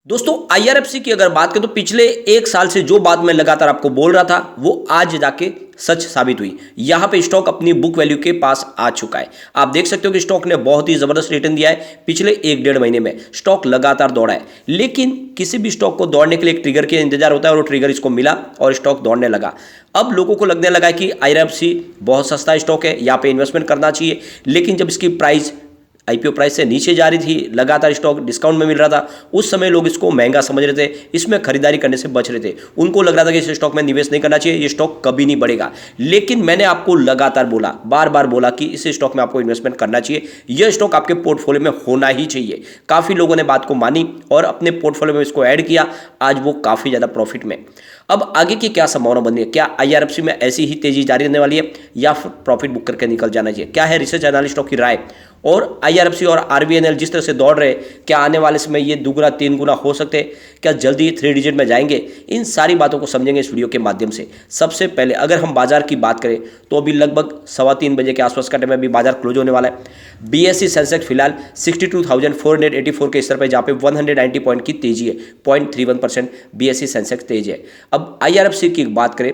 दोस्तों आईआरएफसी की अगर बात करें तो पिछले एक साल से जो बात मैं लगातार आपको बोल रहा था वो आज जाके सच साबित हुई। यहाँ पे स्टॉक अपनी बुक वैल्यू के पास आ चुका है। आप देख सकते हो कि स्टॉक ने बहुत ही जबरदस्त रिटर्न दिया है। पिछले एक डेढ़ महीने में स्टॉक लगातार दौड़ा है, लेकिन किसी भी स्टॉक को दौड़ने के लिए एक ट्रिगर का इंतजार होता है और वो ट्रिगर इसको मिला और स्टॉक दौड़ने लगा। अब लोगों को लगने लगा कि आईआरएफसी बहुत सस्ता स्टॉक है, यहाँ पे इन्वेस्टमेंट करना चाहिए। लेकिन जब इसकी प्राइस आईपीओ प्राइस से नीचे जा रही थी, लगातार स्टॉक डिस्काउंट में मिल रहा था, उस समय लोग इसको महंगा समझ रहे थे, इसमें खरीदारी करने से बच रहे थे। उनको लग रहा था कि इस स्टॉक में निवेश नहीं करना चाहिए, ये स्टॉक कभी नहीं बढ़ेगा। लेकिन मैंने आपको लगातार बोला, बार बार बोला कि इस स्टॉक में आपको इन्वेस्टमेंट करना चाहिए, यह स्टॉक आपके पोर्टफोलियो में होना ही चाहिए। काफ़ी लोगों ने बात को मानी और अपने पोर्टफोलियो में इसको ऐड किया। आज वो काफ़ी ज़्यादा प्रॉफिट में। अब आगे की क्या संभावना बन रही है? क्या आईआरएफसी में ऐसी ही तेजी जारी रहने वाली है या फिर प्रॉफिट बुक करके निकल जाना चाहिए? क्या है रिसर्च एनालिस्टों की राय? और आईआरएफसी और आरबीएनएल जिस तरह से दौड़ रहे, क्या आने वाले समय ये दुगुना तीन गुना हो सकते हैं? क्या जल्दी 3 डिजिट में जाएंगे? इन सारी बातों को समझेंगे इस वीडियो के माध्यम से। सबसे पहले अगर हम बाजार की बात करें तो अभी लगभग 3:15 बजे के आसपास का टाइम में अभी बाजार क्लोज होने वाला है। बीएसई सेंसेक्स फिलहाल 62,484 के स्तर पर, जहाँ पे 190 पॉइंट की तेजी है, 0.31% बीएसई सेंसेक्स तेज है। अब आईआरएफसी की बात करें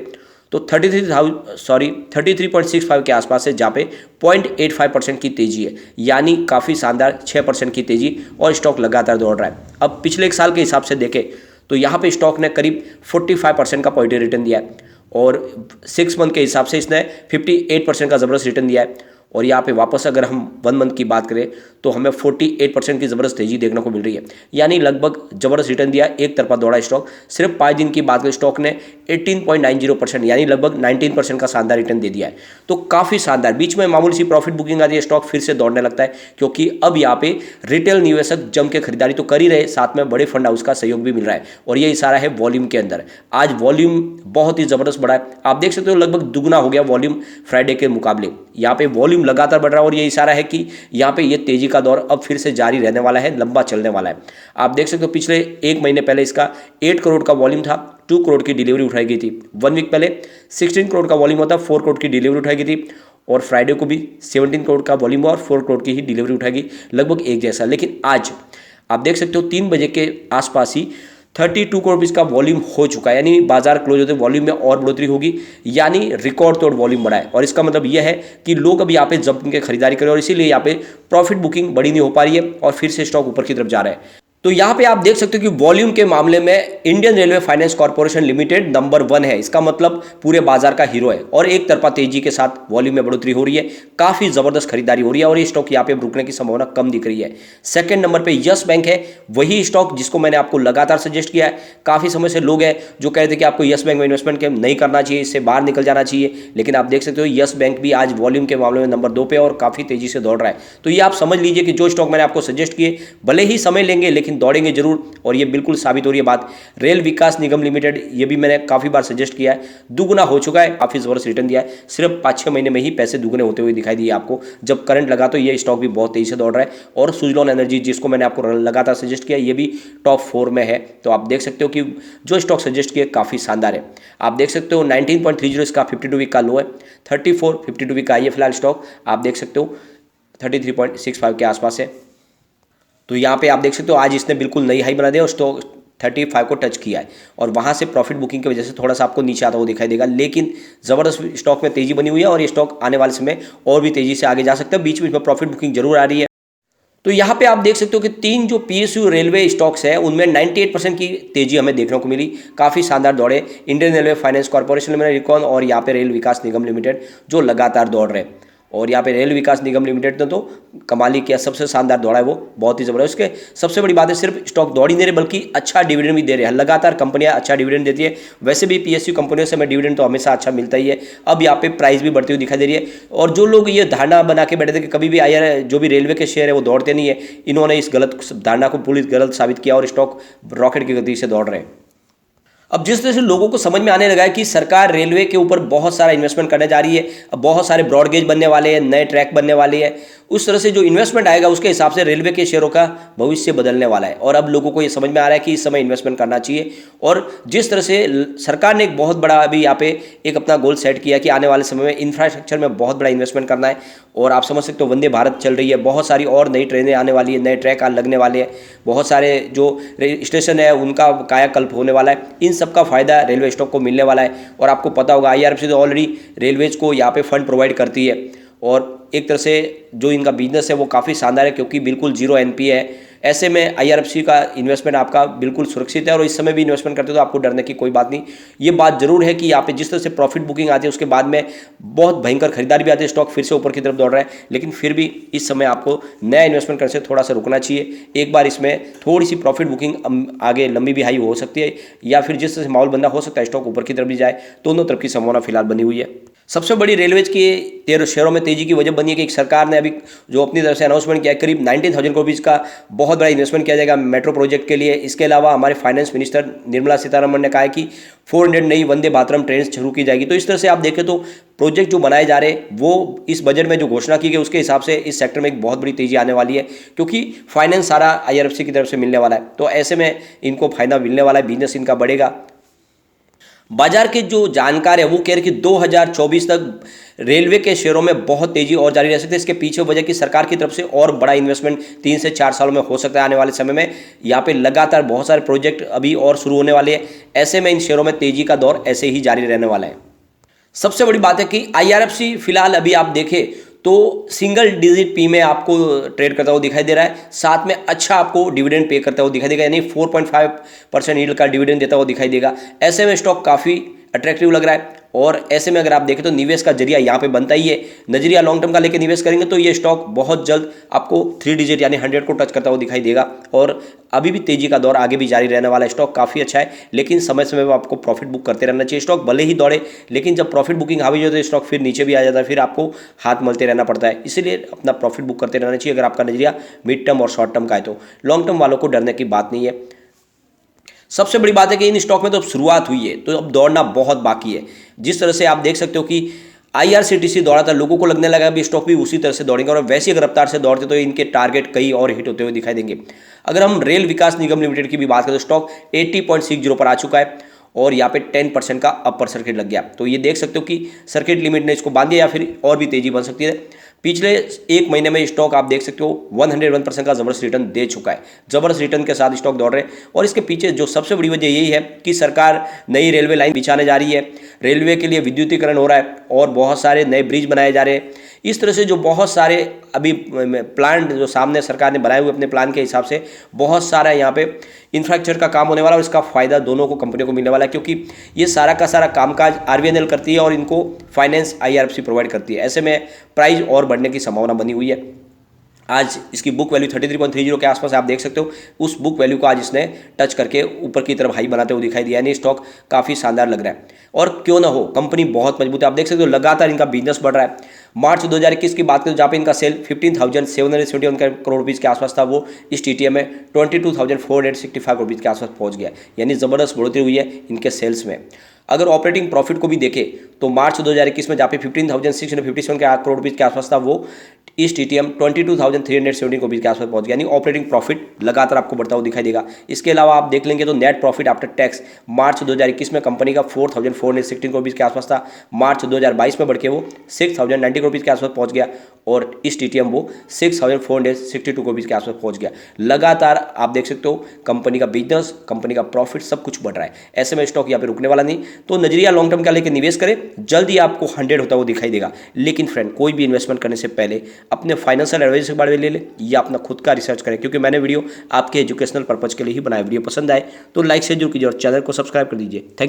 तो 33.65 के आसपास है, जहाँ पे 0.85% की तेजी है, यानी काफ़ी शानदार 6% की तेजी, और स्टॉक लगातार दौड़ रहा है। अब पिछले एक साल के हिसाब से देखें तो यहाँ पे स्टॉक ने करीब 45% का पॉजिटिव रिटर्न दिया है, और 6 मंथ के हिसाब से इसने 58% का ज़बरदस्त रिटर्न दिया है। और यहाँ पे वापस अगर हम 1 मंथ की बात करें तो हमें 48% की ज़बरदस्त तेजी देखने को मिल रही है, यानी लगभग ज़बरदस्त रिटर्न दिया। एक तरफा दौड़ा स्टॉक। सिर्फ 5 दिन की बात करें, स्टॉक ने 18.90% यानी लगभग 19% का शानदार रिटर्न दे दिया है। तो काफ़ी शानदार। बीच में मामूली सी प्रॉफिट बुकिंग आती है, स्टॉक फिर से दौड़ने लगता है, क्योंकि अब यहाँ पे रिटेल निवेशक जम के खरीदारी तो कर ही रहे, साथ में बड़े फंड हाउस का सहयोग भी मिल रहा है, और ये इशारा है वॉल्यूम के अंदर। आज वॉल्यूम बहुत ही ज़बरदस्त बढ़ा है। आप देख सकते हो लगभग दुगुना हो गया वॉल्यूम फ्राइडे के मुकाबले। यहाँ पे वॉल्यूम लगातार बढ़ रहा है और ये इशारा है कि यहाँ पे ये तेजी का दौर अब फिर से जारी रहने वाला है, लंबा चलने वाला है। आप देख सकते हो पिछले एक महीने पहले इसका 8 करोड़ का वॉल्यूम था, 2 करोड़ की डिलीवरी उठाई गई थी। 1 वीक पहले 16 करोड़ का वॉल्यूम होता, 4 करोड़ की डिलीवरी उठाई गई थी, और फ्राइडे को भी 17 करोड़ का वॉल्यूम और 4 करोड़ की ही डिलीवरी उठाई गई, लगभग एक जैसा। लेकिन आज आप देख सकते हो 3 बजे के आसपास ही 32 करोड़ रुपीज़ का वॉल्यूम हो चुका है, यानी बाजार क्लोज होते वॉल्यूम में और बढ़ोतरी होगी, यानी रिकॉर्ड तोड़ वॉल्यूम बढ़ा है। और इसका मतलब यह है कि लोग अब यहाँ पे जब के खरीदारी करें, और इसीलिए यहाँ पे प्रॉफिट बुकिंग बड़ी नहीं हो पा रही है और फिर से स्टॉक ऊपर की तरफ जा रहा है। तो यहाँ पे आप देख सकते हो कि वॉल्यूम के मामले में Indian railway finance corporation limited number 1 है। इसका मतलब पूरे बाजार का हीरो है, और एक तरफा तेजी के साथ वॉल्यूम में बढ़ोतरी हो रही है, काफी जबरदस्त खरीदारी हो रही है, और ये स्टॉक यहाँ पे रुकने की संभावना कम दिख रही है। सेकंड नंबर पे यस बैंक है, वही स्टॉक जिसको मैंने आपको लगातार सजेस्ट किया है। काफी समय से लोग हैं जो कह रहे थे कि आपको यस बैंक में इन्वेस्टमेंट नहीं करना चाहिए, इससे बाहर निकल जाना चाहिए, लेकिन आप देख सकते हो यस बैंक भी आज वॉल्यूम के मामले में नंबर 2 पे और काफी तेजी से दौड़ रहा है। तो ये आप समझ लीजिए कि जो स्टॉक मैंने आपको सजेस्ट किए भले ही समय लेंगे लेकिन दौड़ेंगे जरूर, और ये बिल्कुल साबित हो रही है बात। रेल विकास निगम लिमिटेड, ये भी मैंने काफी बार सजेस्ट किया है, दुगुना हो चुका है, काफी जबरदस्त रिटर्न दिया है। सिर्फ 5-6 महीने में ही पैसे दुगुने होते हुए दिखाई दिए आपको। जब करंट लगा तो ये स्टॉक भी बहुत तेजी से दौड़ रहा है। और सुजलॉन एनर्जी, जिसको मैंने आपको लगातार सजेस्ट किया, ये भी टॉप 4 में है। तो आप देख सकते हो कि जो स्टॉक सजेस्ट किए काफी शानदार है। आप देख सकते हो 19.30 इसका 52 वीक का लो है, 34 52 वीक का है फिलहाल स्टॉक। आप देख सकते हो 33.65 के आसपास है। तो यहाँ पे आप देख सकते हो आज इसने बिल्कुल नई हाई बना दिया और स्टॉक 35 को टच किया है, और वहाँ से प्रॉफिट बुकिंग की वजह से थोड़ा सा आपको नीचे आता हुआ दिखाई देगा, लेकिन ज़बरदस्त स्टॉक में तेजी बनी हुई है, और ये स्टॉक आने वाले समय और भी तेजी से आगे जा सकता है। बीच बीच में प्रॉफिट बुकिंग जरूर आ रही है। तो यहाँ पे आप देख सकते हो कि 3 जो पीएसयू रेलवे स्टॉक्स है उनमें 98% की तेजी हमें देखने को मिली, काफ़ी शानदार दौड़े। Indian railway finance corporation limited recon, और यहाँ पे रेल विकास निगम लिमिटेड जो लगातार दौड़ रहे हैं। और यहाँ पे रेल विकास निगम लिमिटेड ने तो कमाल ही किया, सबसे शानदार दौड़ा है वो, बहुत ही ज़बरदस्त। उसके सबसे बड़ी बात है सिर्फ स्टॉक दौड़ ही नहीं रहे बल्कि अच्छा डिविडेंड भी दे रहे हैं। लगातार कंपनियां अच्छा डिविडेंड देती है, वैसे भी पीएसयू कंपनियों से हमें डिविडेंड तो हमेशा अच्छा मिलता ही है। अब यहाँ पे प्राइस भी बढ़ती हुई दिखाई दे रही है, और जो लोग ये धारणा बना के बैठे थे कि कभी भी आईआर जो भी रेलवे के शेयर है वो दौड़ते नहीं है, इन्होंने इस गलत धारणा को पूरी गलत साबित किया, और स्टॉक रॉकेट की गति से दौड़ रहे हैं। अब जिस तरह से लोगों को समझ में आने लगा है कि सरकार रेलवे के ऊपर बहुत सारा इन्वेस्टमेंट करने जा रही है, अब बहुत सारे ब्रॉडगेज बनने वाले हैं, नए ट्रैक बनने वाले हैं, उस तरह से जो इन्वेस्टमेंट आएगा उसके हिसाब से रेलवे के शेयरों का भविष्य बदलने वाला है। और अब लोगों को ये समझ में आ रहा है कि इस समय इन्वेस्टमेंट करना चाहिए। और जिस तरह से सरकार ने एक बहुत बड़ा अभी यहाँ पे एक अपना गोल सेट किया कि आने वाले समय में इंफ्रास्ट्रक्चर में बहुत बड़ा इन्वेस्टमेंट करना है। और आप समझ सकते हो वंदे भारत चल रही है, बहुत सारी और नई ट्रेनें आने वाली है, नए ट्रैक लगने वाले हैं, बहुत सारे जो स्टेशन है उनका कायाकल्प होने वाला है। इन सब का फायदा रेलवे स्टॉक को मिलने वाला है। और आपको पता होगा IRFC तो ऑलरेडी रेलवेज को यहाँ पे फंड प्रोवाइड करती है। और एक तरह से जो इनका बिजनेस है वो काफ़ी शानदार है, क्योंकि बिल्कुल जीरो NPA है। ऐसे में IRFC का इन्वेस्टमेंट आपका बिल्कुल सुरक्षित है। और इस समय भी इन्वेस्टमेंट करते हो तो आपको डरने की कोई बात नहीं। ये बात जरूर है कि यहाँ पे जिस तरह से प्रॉफिट बुकिंग आती है उसके बाद में बहुत भयंकर खरीदारी भी आती है, स्टॉक फिर से ऊपर की तरफ दौड़ रहा है। लेकिन फिर भी इस समय आपको नया इन्वेस्टमेंट करने से थोड़ा सा रुकना चाहिए। एक बार इसमें थोड़ी सी प्रॉफिट बुकिंग आगे लंबी भी हाई हो सकती है, या फिर जिस तरह से माहौल बंदा हो सकता है स्टॉक ऊपर की तरफ भी जाए। दोनों तरफ की संभावना फिलहाल बनी हुई है। सबसे बड़ी रेलवेज के शेयरों में तेजी की वजह बनी है कि एक सरकार ने अभी जो अपनी तरफ से अनाउंसमेंट किया है, करीब 19,000 करोड़ रुपीज़ का बहुत बड़ा इन्वेस्टमेंट किया जाएगा मेट्रो प्रोजेक्ट के लिए। इसके अलावा हमारे फाइनेंस मिनिस्टर निर्मला सीतारमण ने कहा है कि 400 नई वंदे भारतम ट्रेन शुरू की जाएगी। तो इस तरह से आप देखें तो प्रोजेक्ट जो बनाए जा रहे हैं वो इस बजट में जो घोषणा की गई उसके हिसाब से इस सेक्टर में एक बहुत बड़ी तेजी आने वाली है, क्योंकि फाइनेंस सारा IRFC की तरफ से मिलने वाला है। तो ऐसे में इनको फायदा मिलने वाला है, बिजनेस इनका बढ़ेगा। बाजार के जो जानकार है वो कह रहे कि 2024 तक रेलवे के शेयरों में बहुत तेजी और जारी रह सकती है। इसके पीछे वजह की सरकार की तरफ से और बड़ा इन्वेस्टमेंट 3 से 4 सालों में हो सकता है आने वाले समय में। यहाँ पे लगातार बहुत सारे प्रोजेक्ट अभी और शुरू होने वाले हैं। ऐसे में इन शेयरों में तेजी का दौर ऐसे ही जारी रहने वाला है। सबसे बड़ी बात है कि IRFC फिलहाल अभी आप देखें तो सिंगल डिजिट P में आपको ट्रेड करता हुआ दिखाई दे रहा है, साथ में अच्छा आपको डिविडेंड पे करता हुआ दिखाई देगा, यानी 4.5% यील्ड का डिविडेंड देता हुआ दिखाई देगा। ऐसे में स्टॉक काफ़ी अट्रैक्टिव लग रहा है। और ऐसे में अगर आप देखें तो निवेश का जरिया यहाँ पे बनता ही है। नजरिया लॉन्ग टर्म का लेके निवेश करेंगे तो ये स्टॉक बहुत जल्द आपको 3 डिजिट यानी 100 को टच करता हुआ दिखाई देगा। और अभी भी तेजी का दौर आगे भी जारी रहने वाला है। स्टॉक काफ़ी अच्छा है, लेकिन समय समय पर आपको प्रॉफिट बुक करते रहना चाहिए। स्टॉक भले ही दौड़े, लेकिन जब प्रॉफिट बुकिंग हावी हो जाए तो स्टॉक फिर नीचे भी आ जाता है, फिर आपको हाथ मलते रहना पड़ता है। इसीलिए अपना प्रॉफिट बुक करते रहना चाहिए अगर आपका नजरिया मिड टर्म और शॉर्ट टर्म का है तो। लॉन्ग टर्म वालों को डरने की बात नहीं है। सबसे बड़ी बात है कि इन स्टॉक में तो अब शुरुआत हुई है, तो अब दौड़ना बहुत बाकी है। जिस तरह से आप देख सकते हो कि IRCTC दौड़ा था, लोगों को लगने लगा भी स्टॉक भी उसी तरह से दौड़ेंगे, और वैसी अगर रफ्तार से दौड़ते तो इनके टारगेट कई और हिट होते हुए दिखाई देंगे। अगर हम रेल विकास निगम लिमिटेड की भी बात करें तो स्टॉक 80.60 पर आ चुका है और यहाँ पे 10% का अपर सर्किट लग गया। तो ये देख सकते हो कि सर्किट लिमिट ने इसको बांध दिया, या फिर और भी तेजी बन सकती है। पिछले 1 महीने में स्टॉक आप देख सकते हो 101% का जबरदस्त रिटर्न दे चुका है। जबरदस्त रिटर्न के साथ स्टॉक दौड़ रहे हैं। और इसके पीछे जो सबसे बड़ी वजह यही है कि सरकार नई रेलवे लाइन बिछाने जा रही है, रेलवे के लिए विद्युतीकरण हो रहा है और बहुत सारे नए ब्रिज बनाए जा रहे हैं। इस तरह से जो बहुत सारे अभी प्लान जो सामने सरकार ने बनाए हुए अपने प्लान के हिसाब से बहुत सारा यहाँ पे इंफ्रास्ट्रक्चर का काम होने वाला है, और इसका फायदा दोनों को कंपनियों को मिलने वाला है, क्योंकि ये सारा का सारा कामकाज RVNL करती है और इनको फाइनेंस IRFC प्रोवाइड करती है। ऐसे में प्राइस और बढ़ने की संभावना बनी हुई है। आज इसकी बुक वैल्यू 33.30 के आसपास आप देख सकते हो। उस बुक वैल्यू को आज इसने टच करके ऊपर की तरफ हाई बनाते हुए दिखाई दिया, यानी स्टॉक काफ़ी शानदार लग रहा है। और क्यों ना हो, कंपनी बहुत मजबूत है। आप देख सकते हो लगातार इनका बिजनेस बढ़ रहा है। मार्च 2021 की बात करें जहाँ पे इनका सेल 15,771 करोड़ रुपीज़ के आसपास था, वो इस TTM में 22,465 करोड़ रुपीज़ के आसपास पहुँच गया, यानी ज़बरदस्त बढ़ोतरी हुई है इनके सेल्स में। अगर ऑपरेटिंग प्रॉफिट को भी देखें तो मार्च 2021 में जहाँ पे 15,657 करोड़ रुपीज़ के आसपास था, वो इस TTM 22,370 करोड़ रुपीज़ के आसपास पहुंच गया, यानी ऑपरेटिंग प्रॉफिट लगातार आपको बढ़ता हुआ दिखाई देगा। इसके अलावा आप देख लेंगे तो नेट प्रॉफिट आफ्टर टैक्स मार्च 2021 में कंपनी का 4,416 करोड़ रुपीज़ के आसपास था, मार्च 2022 में बढ़ के वो 6,090 करोड़ रुपीज़ के आसपास पहुंच गया, और इस TTM वो 6,462 करोड़ रुपीज़ के आसपास पहुंच गया। लगातार आप देख सकते हो कंपनी का बिजनेस, कंपनी का प्रॉफिट सब कुछ बढ़ रहा है। ऐसे में स्टॉक यहाँ पे रुकने वाला नहीं, तो नजरिया लॉन्ग टर्म का लेकर निवेश करें, जल्दी आपको 100 होता हुआ दिखाई देगा। लेकिन फ्रेंड, कोई भी इन्वेस्टमेंट करने से पहले अपने फाइनेंशियल एडवाइजर के बारे में ले ले या अपना खुद का रिसर्च करें, क्योंकि मैंने वीडियो आपके एजुकेशनल पर्पज के लिए ही बनाया। वीडियो पसंद आए तो लाइक शेयर जरूर कीजिए और चैनल को सब्सक्राइब कर दीजिए। थैंक